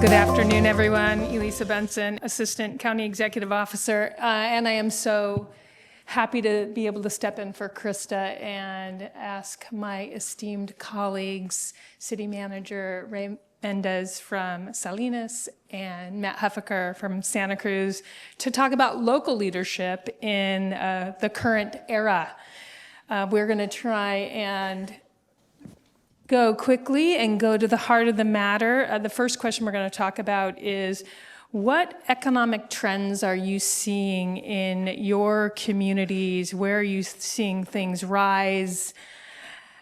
Good afternoon, everyone. Elisa Benson, Assistant County Executive Officer, and I am so happy to be able to step in for Krista and ask my esteemed colleagues, City Manager Ray Mendez from Salinas and Matt Heffiker from Santa Cruz, to talk about local leadership in the current era. We're going to try and go quickly and go to the heart of the matter. The first question we're going to talk about is, what economic trends are you seeing in your communities? Where are you seeing things rise?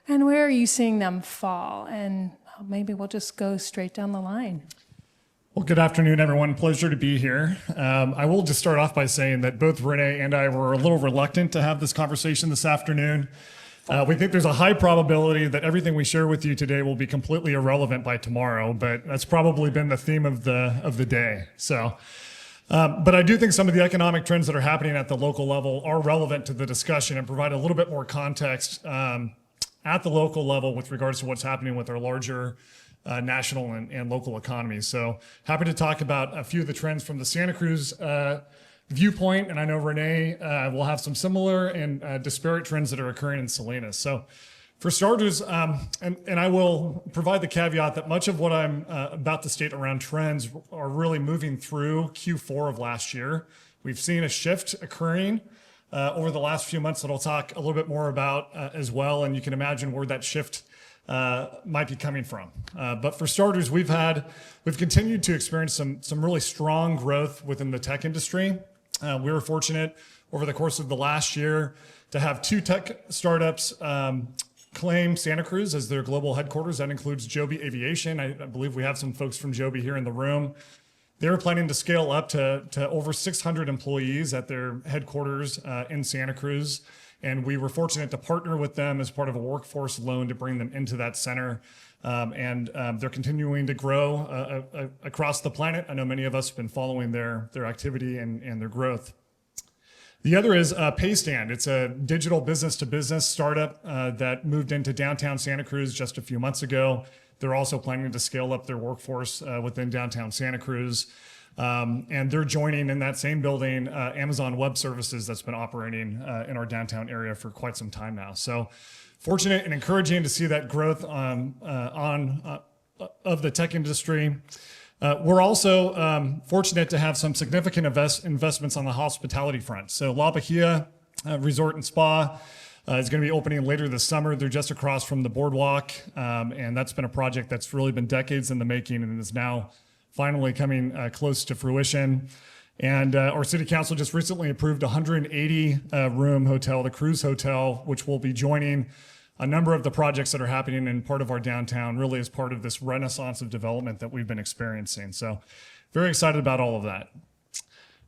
And where are you seeing them fall? And maybe we'll just go straight down the line. Well, good afternoon, everyone. Pleasure to be here. I will just start off by saying that both Renee and I were a little reluctant to have this conversation this afternoon. We think there's a high probability that everything we share with you today will be completely irrelevant by tomorrow, but that's probably been the theme of the day. So, but I do think some of the economic trends that are happening at the local level are relevant to the discussion and provide a little bit more context at the local level with regards to what's happening with our larger national and local economies. So happy to talk about a few of the trends from the Santa Cruz viewpoint, and I know Renee will have some similar and disparate trends that are occurring in Salinas. So for starters, and I will provide the caveat that much of what I'm about to state around trends are really moving through Q4 of last year. We've seen a shift occurring over the last few months that I'll talk a little bit more about as well, and you can imagine where that shift might be coming from. But for starters, we've continued to experience some really strong growth within the tech industry. We were fortunate over the course of the last year to have 2 tech startups claim Santa Cruz as their global headquarters. That includes Joby Aviation. I believe we have some folks from Joby here in the room. They're planning to scale up to over 600 employees at their headquarters in Santa Cruz. And we were fortunate to partner with them as part of a workforce loan to bring them into that center. And they're continuing to grow across the planet. I know many of us have been following their activity and their growth. The other is Paystand. It's a digital business-to-business startup that moved into downtown Santa Cruz just a few months ago. They're also planning to scale up their workforce within downtown Santa Cruz. And they're joining in that same building Amazon Web Services that's been operating in our downtown area for quite some time now. So fortunate and encouraging to see that growth of the tech industry. We're also fortunate to have some significant investments on the hospitality front. So La Bahia Resort and Spa is going to be opening later this summer. They're just across from the boardwalk, and that's been a project that's really been decades in the making and is now finally coming close to fruition. And our city council just recently approved a 180-room hotel, the Cruz Hotel, which will be joining a number of the projects that are happening in part of our downtown, really as part of this renaissance of development that we've been experiencing. So very excited about all of that.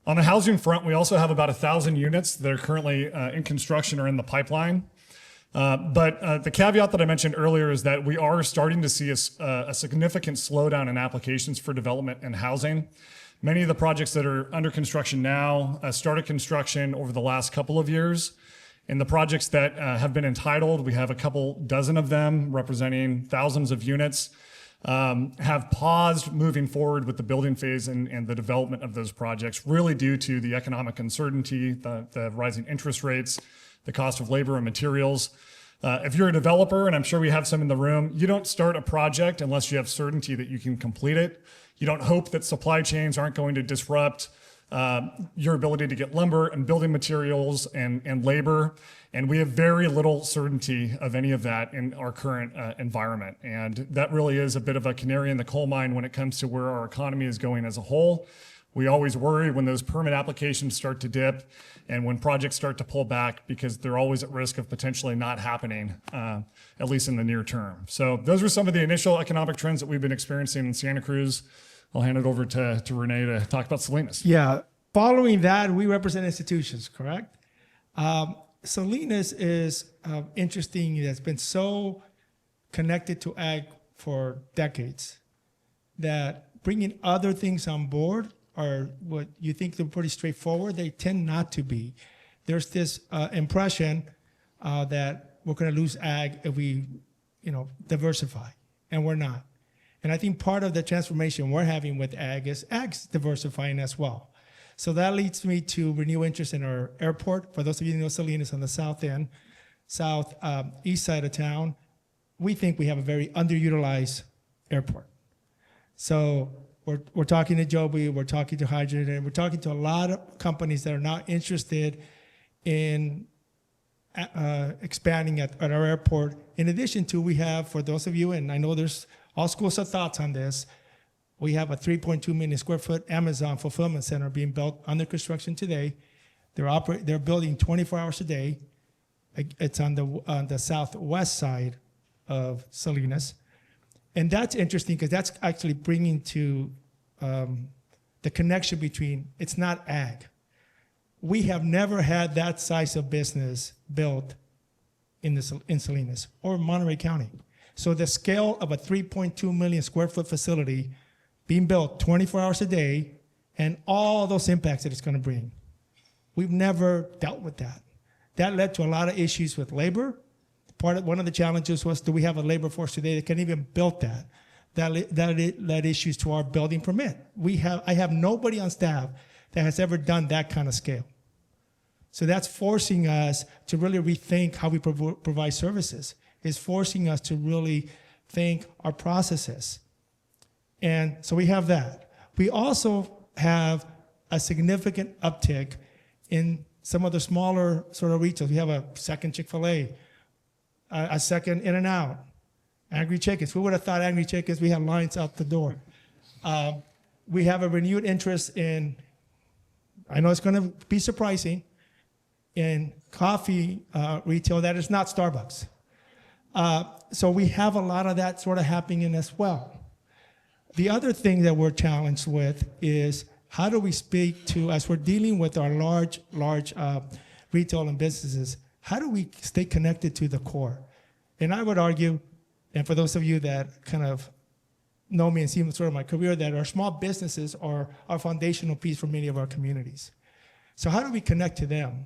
On the housing front, we also have about 1,000 units that are currently in construction or in the pipeline. But the caveat that I mentioned earlier is that we are starting to see a significant slowdown in applications for development and housing. Many of the projects that are under construction now started construction over the last couple of years. And the projects that have been entitled, we have a couple dozen of them representing thousands of units, have paused moving forward with the building phase and the development of those projects, really due to the economic uncertainty, the rising interest rates, the cost of labor and materials. If you're a developer, and I'm sure we have some in the room, you don't start a project unless you have certainty that you can complete it. You don't hope that supply chains aren't going to disrupt your ability to get lumber and building materials and labor. And we have very little certainty of any of that in our current environment. And that really is a bit of a canary in the coal mine when it comes to where our economy is going as a whole. We always worry when those permit applications start to dip and when projects start to pull back because they're always at risk of potentially not happening, at least in the near term. So those are some of the initial economic trends that we've been experiencing in Santa Cruz. I'll hand it over to Renee to talk about Salinas. Yeah, following that, we represent institutions, correct? Salinas is interesting. It's been so connected to ag for decades that bringing other things on board are what you think they're pretty straightforward. They tend not to be. There's this impression that we're going to lose ag if we, diversify, and we're not. And I think part of the transformation we're having with ag is ag's diversifying as well. So that leads me to renew interest in our airport. For those of you who know Salinas on the south end, east side of town, we think we have a very underutilized airport. So we're talking to Joby, we're talking to Hydrogen, and we're talking to a lot of companies that are not interested in expanding at our airport. In addition to, we have, for those of you, and I know there's all schools of thoughts on this, we have a 3.2 million square foot Amazon fulfillment center being built under construction today. They're building 24 hours a day. It's on the southwest side of Salinas. And that's interesting because that's actually bringing to the connection between, it's not ag. We have never had that size of business built in Salinas or Monterey County. So the scale of a 3.2 million square foot facility being built 24 hours a day and all those impacts that it's going to bring, we've never dealt with that. That led to a lot of issues with labor. One of the challenges was, do we have a labor force today that can even build that? That led issues to our building permit. I have nobody on staff that has ever done that kind of scale. So that's forcing us to really rethink how we provide services. It's forcing us to really think our processes. And so we have that. We also have a significant uptick in some of the smaller sort of retail. We have a second Chick-fil-A, a second In-N-Out, Angry Chickens. Who would have thought Angry Chickens? We have lines out the door. We have a renewed interest in, I know it's going to be surprising, in coffee retail that is not Starbucks. So we have a lot of that sort of happening as well. The other thing that we're challenged with is how do we speak to, as we're dealing with our large retail and businesses, how do we stay connected to the core? And I would argue, and for those of you that kind of know me and see sort of my career, that our small businesses are our foundational piece for many of our communities. So how do we connect to them?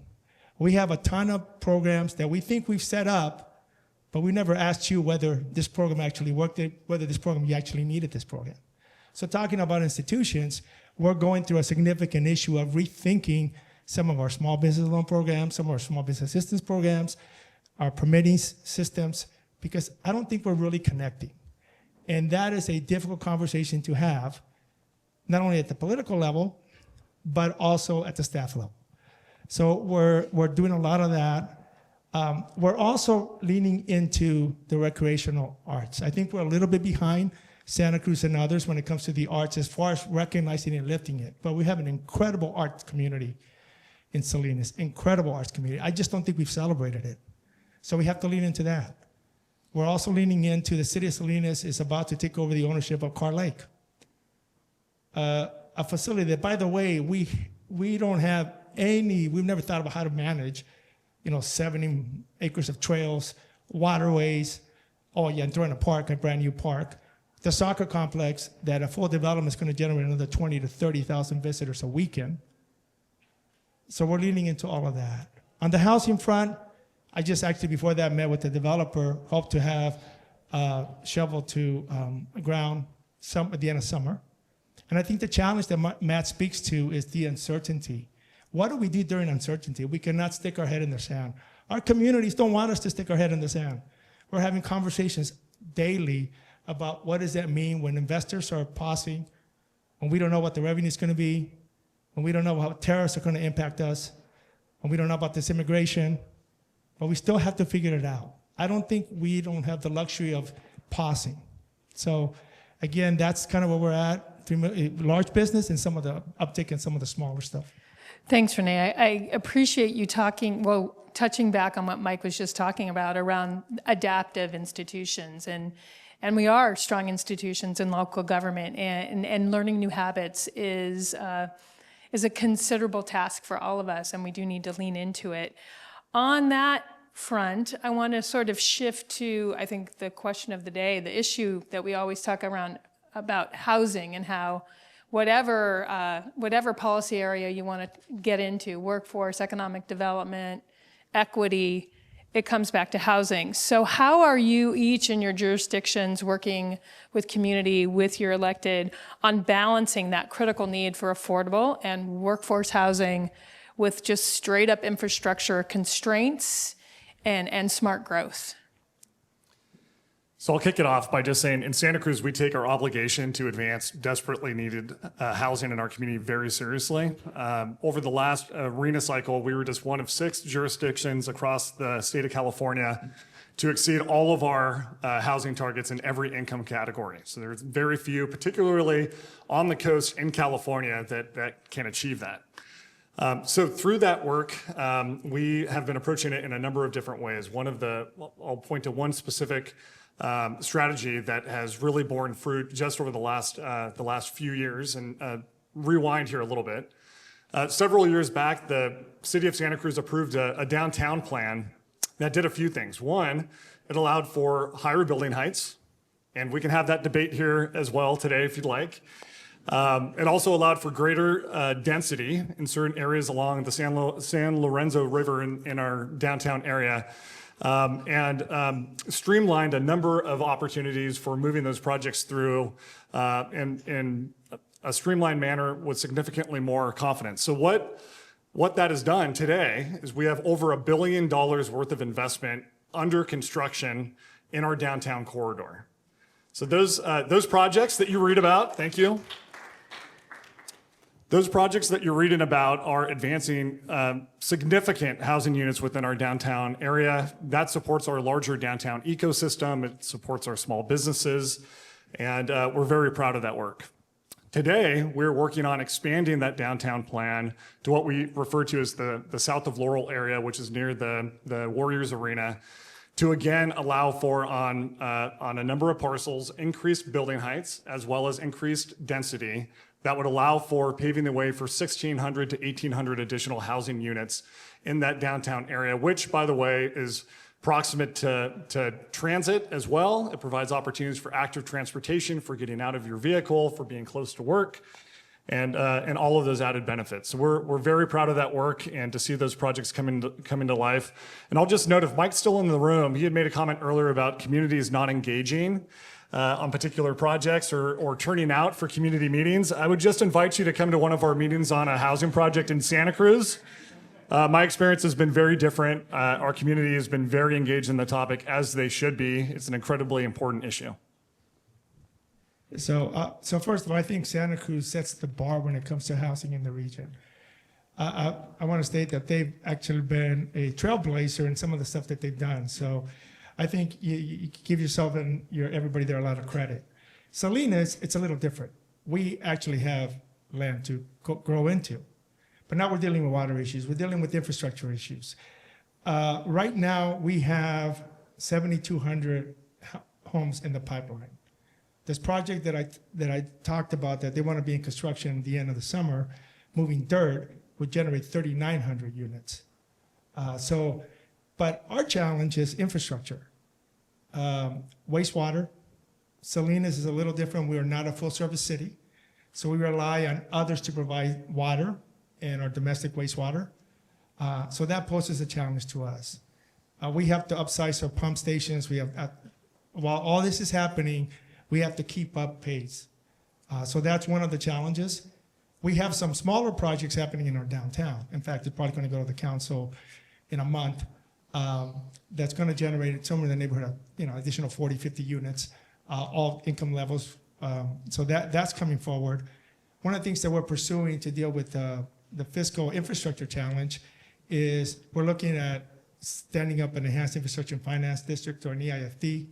We have a ton of programs that we think we've set up, but we never asked you whether this program actually worked, whether this program, you actually needed this program. So talking about institutions, we're going through a significant issue of rethinking some of our small business loan programs, some of our small business assistance programs, our permitting systems, because I don't think we're really connecting. And that is a difficult conversation to have, not only at the political level, but also at the staff level. So we're doing a lot of that. We're also leaning into the recreational arts. I think we're a little bit behind Santa Cruz and others when it comes to the arts as far as recognizing and lifting it. But we have an incredible arts community in Salinas, incredible arts community. I just don't think we've celebrated it. So we have to lean into that. We're also leaning into the city of Salinas is about to take over the ownership of Carr Lake, a facility that, by the way, we don't have any, we've never thought about how to manage, 70 acres of trails, waterways. Oh yeah, and throwing a park, a brand new park. The soccer complex that a full development is going to generate another 20 to 30,000 visitors a weekend. So we're leaning into all of that. On the housing front, I just actually before that met with the developer, hope to have shovel to ground at the end of summer. And I think the challenge that Matt speaks to is the uncertainty. What do we do during uncertainty? We cannot stick our head in the sand. Our communities don't want us to stick our head in the sand. We're having conversations daily about what does that mean when investors are pausing, when we don't know what the revenue is going to be, when we don't know how tariffs are going to impact us, when we don't know about this immigration, but we still have to figure it out. I don't think we don't have the luxury of pausing. So again, that's kind of where we're at, large business and some of the uptick in some of the smaller stuff. Thanks, Renee. I appreciate you touching back on what Mike was just talking about around adaptive institutions. And we are strong institutions in local government, and learning new habits is a considerable task for all of us, and we do need to lean into it. On that front, I want to sort of shift to, I think, the question of the day, the issue that we always talk about housing and how whatever policy area you want to get into, workforce, economic development, equity, it comes back to housing. So how are you each in your jurisdictions working with community, with your elected, on balancing that critical need for affordable and workforce housing with just straight up infrastructure constraints and smart growth? So I'll kick it off by just saying in Santa Cruz, we take our obligation to advance desperately needed housing in our community very seriously. Over the last RENA cycle, we were just one of 6 jurisdictions across the state of California to exceed all of our housing targets in every income category. So there's very few, particularly on the coast in California, that can achieve that. So through that work, we have been approaching it in a number of different ways. I'll point to one specific strategy that has really borne fruit just over the last few years, and rewind here a little bit. Several years back, the city of Santa Cruz approved a downtown plan that did a few things. One, it allowed for higher building heights, and we can have that debate here as well today if you'd like. It also allowed for greater density in certain areas along the San Lorenzo River in our downtown area. And streamlined a number of opportunities for moving those projects through in a streamlined manner with significantly more confidence. So what that has done today is we have over $1 billion worth of investment under construction in our downtown corridor. So those projects that you read about, thank you. Those projects that you're reading about are advancing significant housing units within our downtown area. That supports our larger downtown ecosystem. It supports our small businesses, and we're very proud of that work. Today, we're working on expanding that downtown plan to what we refer to as the south of Laurel area, which is near the Warriors Arena, to again allow for on a number of parcels increased building heights as well as increased density that would allow for paving the way for 1,600 to 1,800 additional housing units in that downtown area, which, by the way, is proximate to transit as well. It provides opportunities for active transportation, for getting out of your vehicle, for being close to work, and all of those added benefits. So we're very proud of that work and to see those projects come into life. And I'll just note, if Mike's still in the room, he had made a comment earlier about communities not engaging on particular projects or turning out for community meetings. I would just invite you to come to one of our meetings on a housing project in Santa Cruz. My experience has been very different. Our community has been very engaged in the topic, as they should be. It's an incredibly important issue. So first of all, I think Santa Cruz sets the bar when it comes to housing in the region. I want to state that they've actually been a trailblazer in some of the stuff that they've done. So I think you give yourself and everybody there a lot of credit. Salinas, it's a little different. We actually have land to grow into, but now we're dealing with water issues. We're dealing with infrastructure issues. Right now, we have 7,200 homes in the pipeline. This project that I talked about that they want to be in construction at the end of the summer, moving dirt, would generate 3,900 units. But our challenge is infrastructure. Wastewater. Salinas is a little different. We are not a full-service city, so we rely on others to provide water and our domestic wastewater. So that poses a challenge to us. We have to upsize our pump stations. While all this is happening, we have to keep up pace. So that's one of the challenges. We have some smaller projects happening in our downtown. In fact, it's probably going to go to the council in a month. That's going to generate somewhere in the neighborhood of additional 40, 50 units, all income levels. So that's coming forward. One of the things that we're pursuing to deal with the fiscal infrastructure challenge is we're looking at standing up an enhanced infrastructure and finance district, or an EIFD,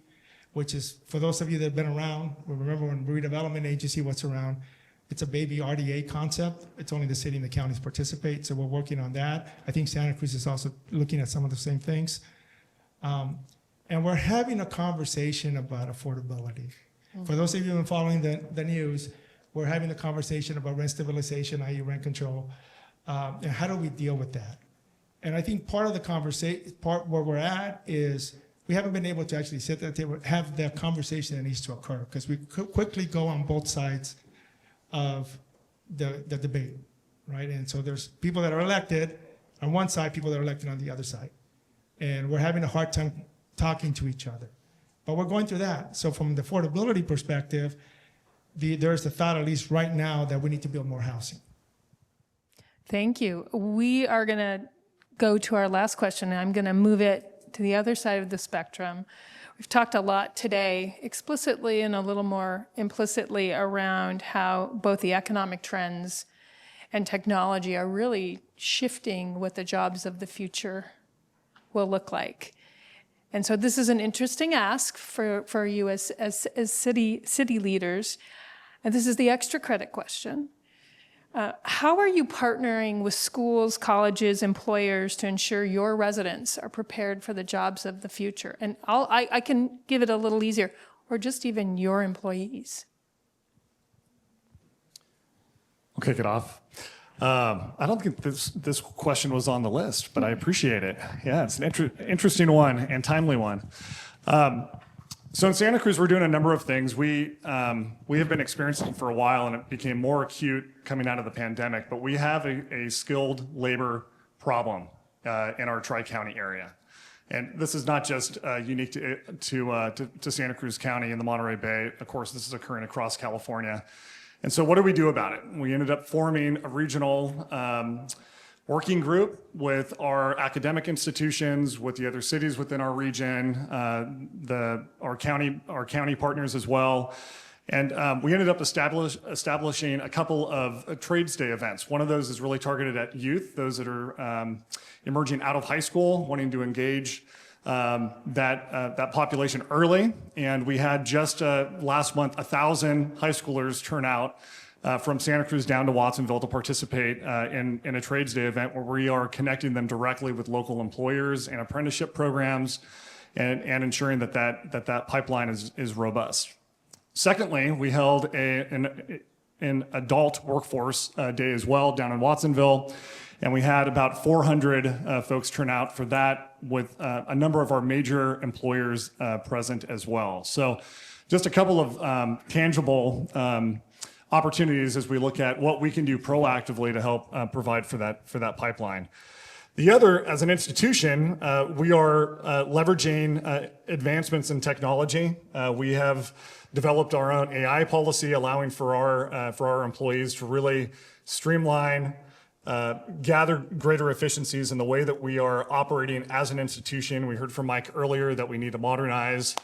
which is, for those of you that have been around, remember when redevelopment agency was around, it's a baby RDA concept. It's only the city and the counties participate, so we're working on that. I think Santa Cruz is also looking at some of the same things. And we're having a conversation about affordability. For those of you who have been following the news, we're having a conversation about rent stabilization, i.e. rent control, and how do we deal with that? And I think part of the conversation, part where we're at is we haven't been able to actually sit at the table, have the conversation that needs to occur, because we quickly go on both sides of the debate, right? And so there's people that are elected on one side, people that are elected on the other side. and we're having a hard time talking to each other. But we're going through that. So from the affordability perspective, there's the thought, at least right now, that we need to build more housing. Thank you. We are going to go to our last question, and I'm going to move it to the other side of the spectrum. We've talked a lot today, explicitly and a little more implicitly, around how both the economic trends and technology are really shifting what the jobs of the future will look like. And so this is an interesting ask for you as city leaders. And this is the extra credit question. How are you partnering with schools, colleges, employers to ensure your residents are prepared for the jobs of the future? And I can give it a little easier, or just even your employees. I'll kick it off. I don't think this question was on the list, but I appreciate it. Yeah, it's an interesting one and timely one. So in Santa Cruz, we're doing a number of things. We have been experiencing for a while, and it became more acute coming out of the pandemic, but we have a skilled labor problem in our Tri-County area. And this is not just unique to Santa Cruz County and the Monterey Bay. Of course, this is occurring across California. And so what do we do about it? We ended up forming a regional working group with our academic institutions, with the other cities within our region, our county partners as well. And we ended up establishing a couple of trades day events. One of those is really targeted at youth, those that are emerging out of high school, wanting to engage that population early. And we had just last month 1,000 high schoolers turn out from Santa Cruz down to Watsonville to participate in a trades day event where we are connecting them directly with local employers and apprenticeship programs and ensuring that pipeline is robust. Secondly, we held an adult workforce day as well down in Watsonville, and we had about 400 folks turn out for that, with a number of our major employers present as well. So just a couple of tangible opportunities as we look at what we can do proactively to help provide for that pipeline. The other, as an institution, we are leveraging advancements in technology. We have developed our own AI policy, allowing for our employees to really streamline, gather greater efficiencies in the way that we are operating as an institution. We heard from Mike earlier that we need to modernize.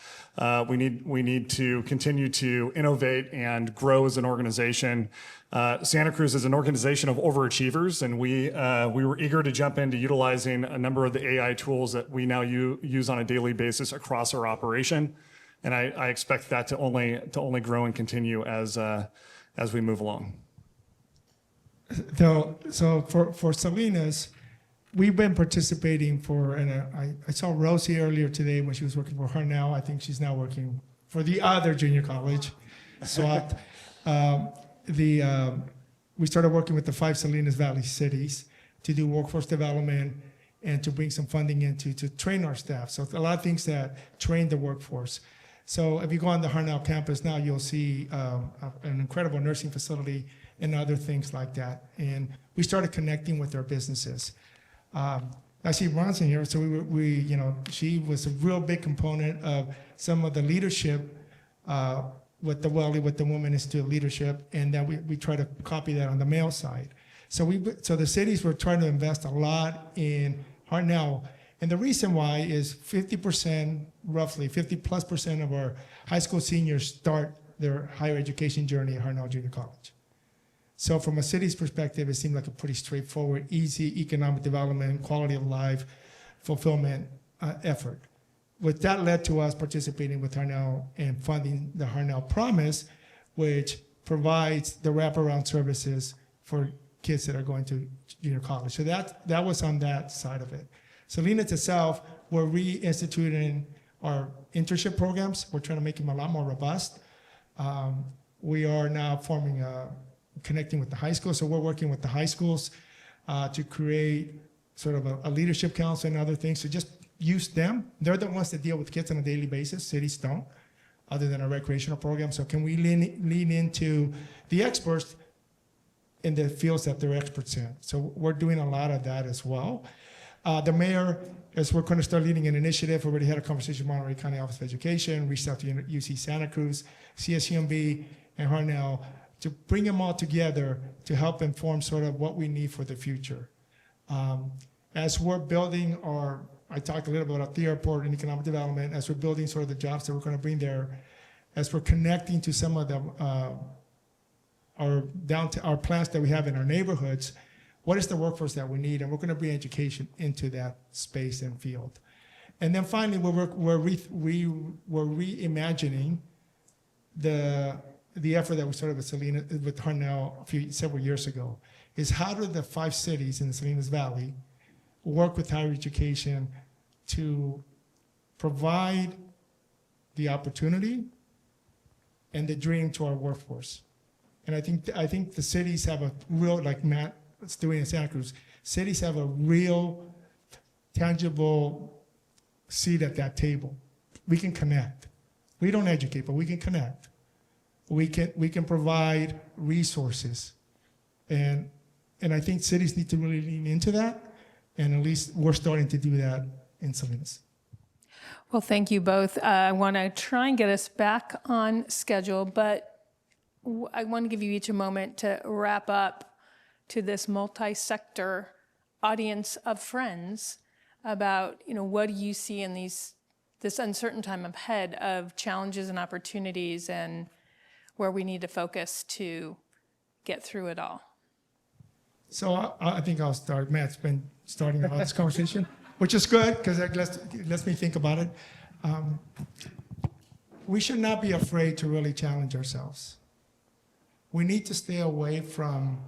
We need to continue to innovate and grow as an organization. Santa Cruz is an organization of overachievers, and we were eager to jump into utilizing a number of the AI tools that we now use on a daily basis across our operation. And I expect that to only grow and continue as we move along. So for Salinas, we've been participating I saw Rosie earlier today when she was working for Harnell. I think she's now working for the other junior college, SWAT. We started working with the 5 Salinas Valley cities to do workforce development and to bring some funding in to train our staff. So a lot of things that train the workforce. So if you go on the Harnell campus now, you'll see an incredible nursing facility and other things like that. And we started connecting with our businesses. I see Bronson here, so she was a real big component of some of the leadership with the Women Institute leadership, and then we try to copy that on the male side. So the cities were trying to invest a lot in Harnell, and the reason why is 50%, roughly 50+% of our high school seniors start their higher education journey at Harnell Junior College. So from a city's perspective, it seemed like a pretty straightforward, easy economic development, quality of life, fulfillment effort. What that led to us participating with Harnell and funding the Harnell Promise, which provides the wraparound services for kids that are going to junior college. So that was on that side of it. Salinas itself, we're reinstituting our internship programs. We're trying to make them a lot more robust. We are now connecting with the high schools. So we're working with the high schools to create sort of a leadership council and other things. So just use them. They're the ones that deal with kids on a daily basis. Cities don't, other than a recreational program. So can we lean into the experts in the fields that they're experts in? So we're doing a lot of that as well. The mayor is we're going to start leading an initiative. We already had a conversation with Monterey County Office of Education, reached out to UC Santa Cruz, CSUMB, and Harnell to bring them all together to help inform sort of what we need for the future. As we're building I talked a little bit about the airport and economic development, as we're building sort of the jobs that we're going to bring there, as we're connecting to some of the our plants that we have in our neighborhoods, what is the workforce that we need? And we're going to bring education into that space and field. And then finally, we're reimagining the effort that we started with Salinas, with Harnell several years ago, is how do the 5 cities in the Salinas Valley work with higher education to provide the opportunity and the dream to our workforce. And I think the cities have a real, like Matt is doing in Santa Cruz, cities have a real tangible seat at that table. We can connect. We don't educate, but we can connect. We can provide resources. And I think cities need to really lean into that. And at least we're starting to do that in Salinas. Well, thank you both. I want to try and get us back on schedule, but I want to give you each a moment to wrap up to this multi-sector audience of friends about, what do you see in this uncertain time ahead of challenges and opportunities and where we need to focus to get through it all. So I think I'll start. Matt's been starting about this conversation, which is good because it lets me think about it. We should not be afraid to really challenge ourselves. We need to stay away from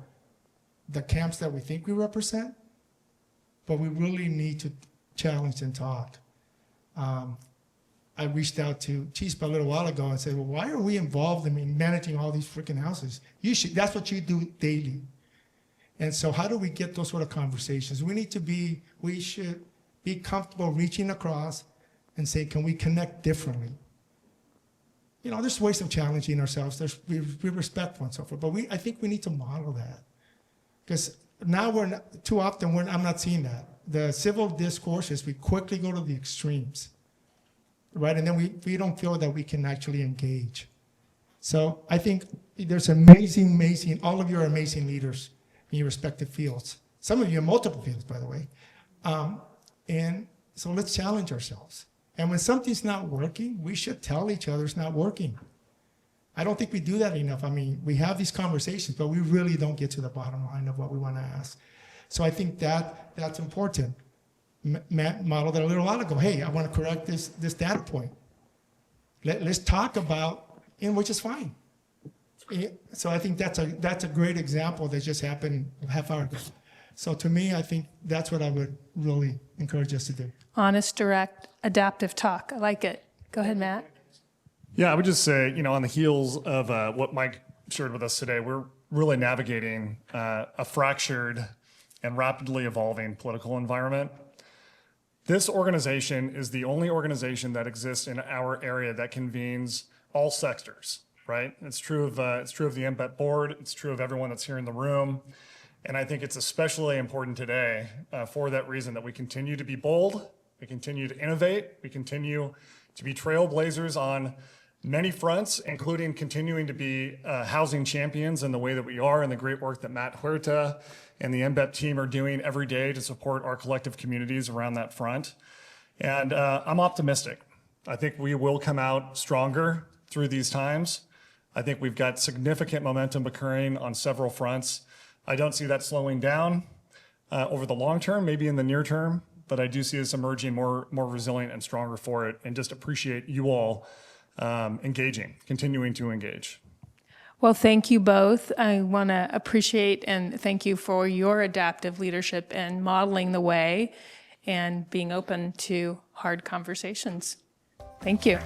the camps that we think we represent, but we really need to challenge and talk. I reached out to Chispa a little while ago and said, well, why are we involved in managing all these freaking houses? That's what you do daily. And so how do we get those sort of conversations? We should be comfortable reaching across and say, can we connect differently? There's ways of challenging ourselves. We respectful and so forth, but I think we need to model that. Because now too often I'm not seeing that. The civil discourse is we quickly go to the extremes, right? And then we don't feel that we can actually engage. So I think there's amazing, all of you are amazing leaders in your respective fields. Some of you in multiple fields, by the way. And so let's challenge ourselves. And when something's not working, we should tell each other it's not working. I don't think we do that enough. We have these conversations, but we really don't get to the bottom line of what we want to ask. So I think that's important. Matt modeled that a little while ago. Hey, I want to correct this data point. Let's talk about, which is fine. So I think that's a great example that just happened a half hour ago. So to me, I think that's what I would really encourage us to do. Honest, direct, adaptive talk. I like it. Go ahead, Matt. Yeah, I would just say, on the heels of what Mike shared with us today, we're really navigating a fractured and rapidly evolving political environment. This organization is the only organization that exists in our area that convenes all sectors, right? It's true of the MBET board. It's true of everyone that's here in the room. And I think it's especially important today for that reason that we continue to be bold, we continue to innovate, we continue to be trailblazers on many fronts, including continuing to be housing champions in the way that we are and the great work that Matt Huerta and the MBET team are doing every day to support our collective communities around that front. And I'm optimistic. I think we will come out stronger through these times. I think we've got significant momentum occurring on several fronts. I don't see that slowing down over the long term, maybe in the near term, but I do see us emerging more resilient and stronger for it, and just appreciate you all continuing to engage. Well, thank you both. I want to appreciate and thank you for your adaptive leadership and modeling the way and being open to hard conversations. Thank you.